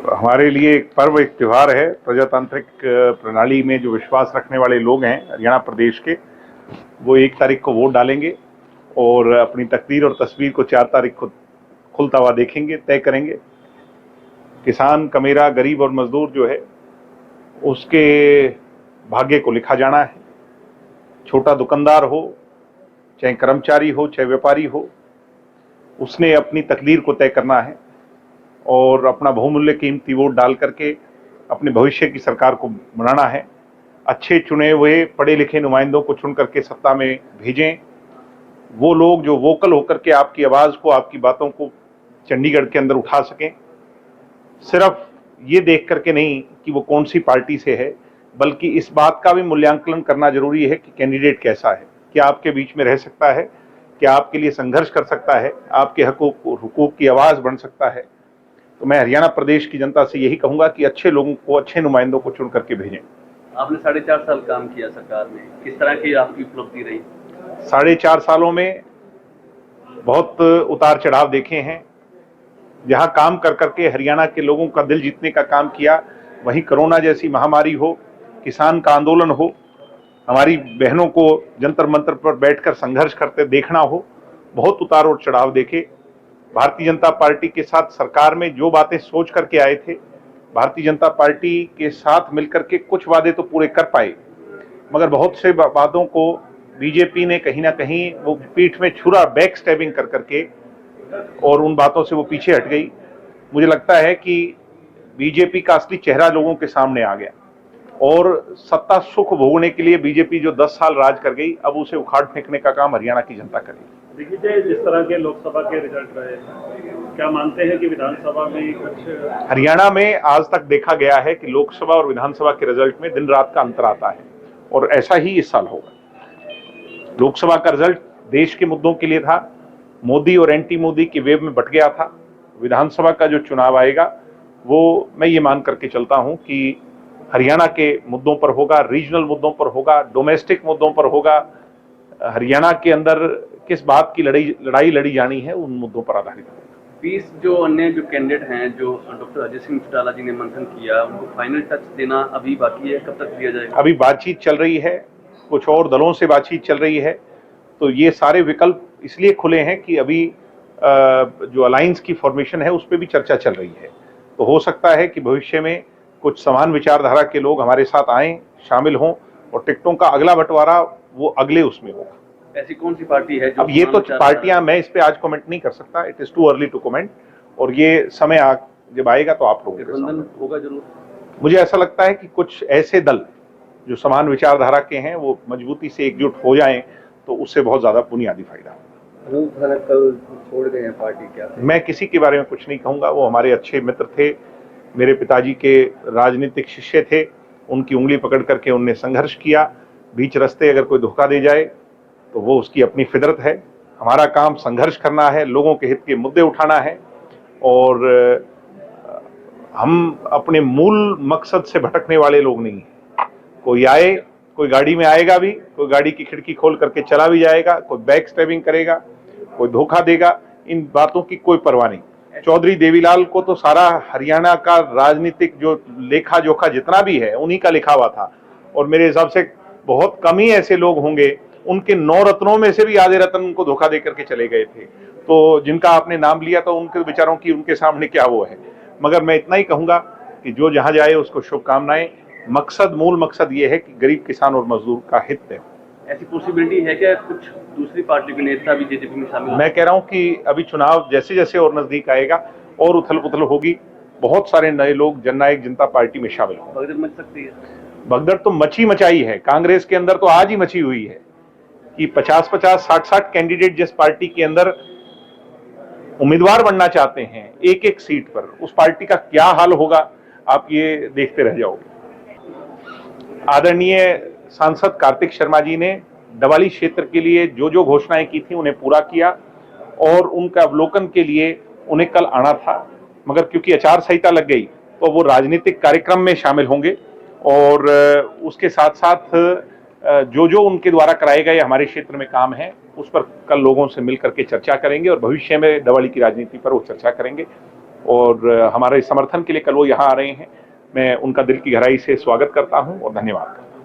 हमारे लिए एक पर्व, एक त्यौहार है। प्रजातांत्रिक प्रणाली में जो विश्वास रखने वाले लोग हैं हरियाणा प्रदेश के, वो 1 तारीख को वोट डालेंगे और अपनी तकदीर और तस्वीर को 4 तारीख को खुलता हुआ देखेंगे, तय करेंगे। किसान, कमेरा, गरीब और मजदूर जो है उसके भाग्य को लिखा जाना है। छोटा दुकानदार हो, चाहे कर्मचारी हो, चाहे व्यापारी हो, उसने अपनी तकदीर को तय करना है और अपना बहुमूल्य कीमती वोट डाल करके अपने भविष्य की सरकार को बनाना है। अच्छे चुने हुए पढ़े लिखे नुमाइंदों को चुन करके सत्ता में भेजें। वो लोग जो वोकल होकर के आपकी आवाज़ को, आपकी बातों को चंडीगढ़ के अंदर उठा सकें। सिर्फ ये देख करके नहीं कि वो कौन सी पार्टी से है, बल्कि इस बात का भी मूल्यांकन करना जरूरी है कि कैंडिडेट कैसा है, क्या आपके बीच में रह सकता है, क्या आपके लिए संघर्ष कर सकता है, आपके हुकूक की आवाज़ बन सकता है। तो मैं हरियाणा प्रदेश की जनता से यही कहूंगा कि अच्छे लोगों को, अच्छे नुमाइंदों को चुन करके भेजें। आपने 4.5 साल काम किया सरकार में, किस तरह की आपकी उपलब्धि रही? 4.5 सालों में बहुत उतार चढ़ाव देखे हैं। जहां काम कर करके हरियाणा के लोगों का दिल जीतने का काम किया, वहीं कोरोना जैसी महामारी हो, किसान का आंदोलन हो, हमारी बहनों को जंतर मंतर पर बैठकर संघर्ष करते देखना हो, बहुत उतार और चढ़ाव देखे। भारतीय जनता पार्टी के साथ सरकार में जो बातें सोच करके आए थे, भारतीय जनता पार्टी के साथ मिलकर के कुछ वादे तो पूरे कर पाए, मगर बहुत से वादों को बीजेपी ने कहीं ना कहीं वो पीठ में छुरा, बैक स्टैबिंग कर करके, और उन बातों से वो पीछे हट गई। मुझे लगता है कि बीजेपी का असली चेहरा लोगों के सामने आ गया और सत्ता सुख भोगने के लिए बीजेपी जो 10 साल राज कर गई, अब उसे उखाड़ फेंकने का काम हरियाणा की जनता करेगी। देखिए, जिस तरह के लोकसभा के रिजल्ट रहे, क्या मानते हैं कि विधानसभा में कुछ? हरियाणा में आज तक देखा गया है कि लोकसभा और विधानसभा के रिजल्ट में दिन रात का अंतर आता है, और ऐसा ही इस साल होगा। लोकसभा का रिजल्ट देश के मुद्दों के लिए था, मोदी और एंटी मोदी की वेव में बट गया था। विधानसभा का जो चुनाव आएगा वो मैं ये मान करके चलता हूं कि हरियाणा के मुद्दों पर होगा, रीजनल मुद्दों पर होगा, डोमेस्टिक मुद्दों पर होगा। हरियाणा के अंदर किस बात की लड़ाई लड़ी जानी है, उन मुद्दों पर आधारित होगा। 20 जो अन्य जो कैंडिडेट हैं, जो डॉक्टर अजय सिंह चौटाला जी ने मंथन किया, उनको फाइनल टच देना अभी बाकी है, कब तक दिया जाएगा? अभी बातचीत चल रही है, कुछ और दलों से बातचीत चल रही है। तो ये सारे विकल्प इसलिए खुले हैं कि अभी जो अलायंस की फॉर्मेशन है उस पर भी चर्चा चल रही है। तो हो सकता है कि भविष्य में कुछ समान विचारधारा के लोग हमारे साथ आएं, शामिल हों, और टिकटों का अगला बंटवारा वो अगले उसमें होगा। ऐसी कौन सी पार्टी है जो? अब ये तो पार्टियां, मैं इस पे आज कमेंट नहीं कर सकता, it is too early to comment, और ये समय जब आएगा तो आप लोगों के सामने होगा जरूर। मुझे ऐसा लगता है कि कुछ ऐसे दल जो समान विचारधारा के हैं वो मजबूती से एकजुट हो जाएं तो उससे बहुत ज्यादा बुनियादी फायदा होगा। कल छोड़ गए हैं पार्टी, क्या? मैं किसी के बारे में कुछ नहीं कहूंगा। वो हमारे अच्छे मित्र थे, मेरे पिताजी के राजनीतिक शिष्य थे। उनकी उंगली पकड़ करके उनने संघर्ष किया। बीच रास्ते अगर कोई धोखा दे जाए तो वो उसकी अपनी फितरत है। हमारा काम संघर्ष करना है, लोगों के हित के मुद्दे उठाना है, और हम अपने मूल मकसद से भटकने वाले लोग नहीं हैं। कोई आए, कोई गाड़ी में आएगा भी, कोई गाड़ी की खिड़की खोल करके चला भी जाएगा, कोई बैक स्टैबिंग करेगा, कोई धोखा देगा, इन बातों की कोई परवाह नहीं। चौधरी देवीलाल को तो सारा हरियाणा का राजनीतिक जो लेखा जोखा जितना भी है उन्हीं का लिखा हुआ था, और मेरे हिसाब से बहुत कम ही ऐसे लोग होंगे, उनके 9 रत्नों में से भी आधे रत्न उनको धोखा देकर के चले गए थे। तो जिनका आपने नाम लिया तो उनके विचारों की उनके सामने क्या वो है। मगर मैं इतना ही कहूंगा कि जो जहां जाए उसको शुभकामनाएं। मकसद, मूल मकसद ये है कि गरीब, किसान और मजदूर का हित है। ऐसी पॉसिबिलिटी है क्या कुछ दूसरी पार्टी के नेता भी जेजेपी में शामिल? मैं कह रहा हूं कि अभी चुनाव जैसे जैसे और नजदीक आएगा और उथल पुथल होगी, बहुत सारे नए लोग जननायक जनता पार्टी में शामिल होंगे। भगदड़ मच सकती है? भगदड़ तो मचाई है। कांग्रेस के अंदर तो आज ही मची हुई है कि 50-50, 60-60 कैंडिडेट जिस पार्टी के अंदर उम्मीदवार बनना चाहते हैं एक एक सीट पर, उस पार्टी का क्या हाल होगा आप ये देखते रह जाओगे। आदरणीय सांसद कार्तिक शर्मा जी ने डवाली क्षेत्र के लिए जो जो घोषणाएं की थी उन्हें पूरा किया, और उनका अवलोकन के लिए उन्हें कल आना था, मगर क्योंकि आचार संहिता लग गई तो वो राजनीतिक कार्यक्रम में शामिल होंगे, और उसके साथ साथ जो जो उनके द्वारा कराए गए हमारे क्षेत्र में काम है उस पर कल लोगों से मिल करके चर्चा करेंगे, और भविष्य में डवाली की राजनीति पर वो चर्चा करेंगे। और हमारे समर्थन के लिए कल वो यहाँ आ रहे हैं। मैं उनका दिल की गहराई से स्वागत करता हूँ और धन्यवाद करता हूँ।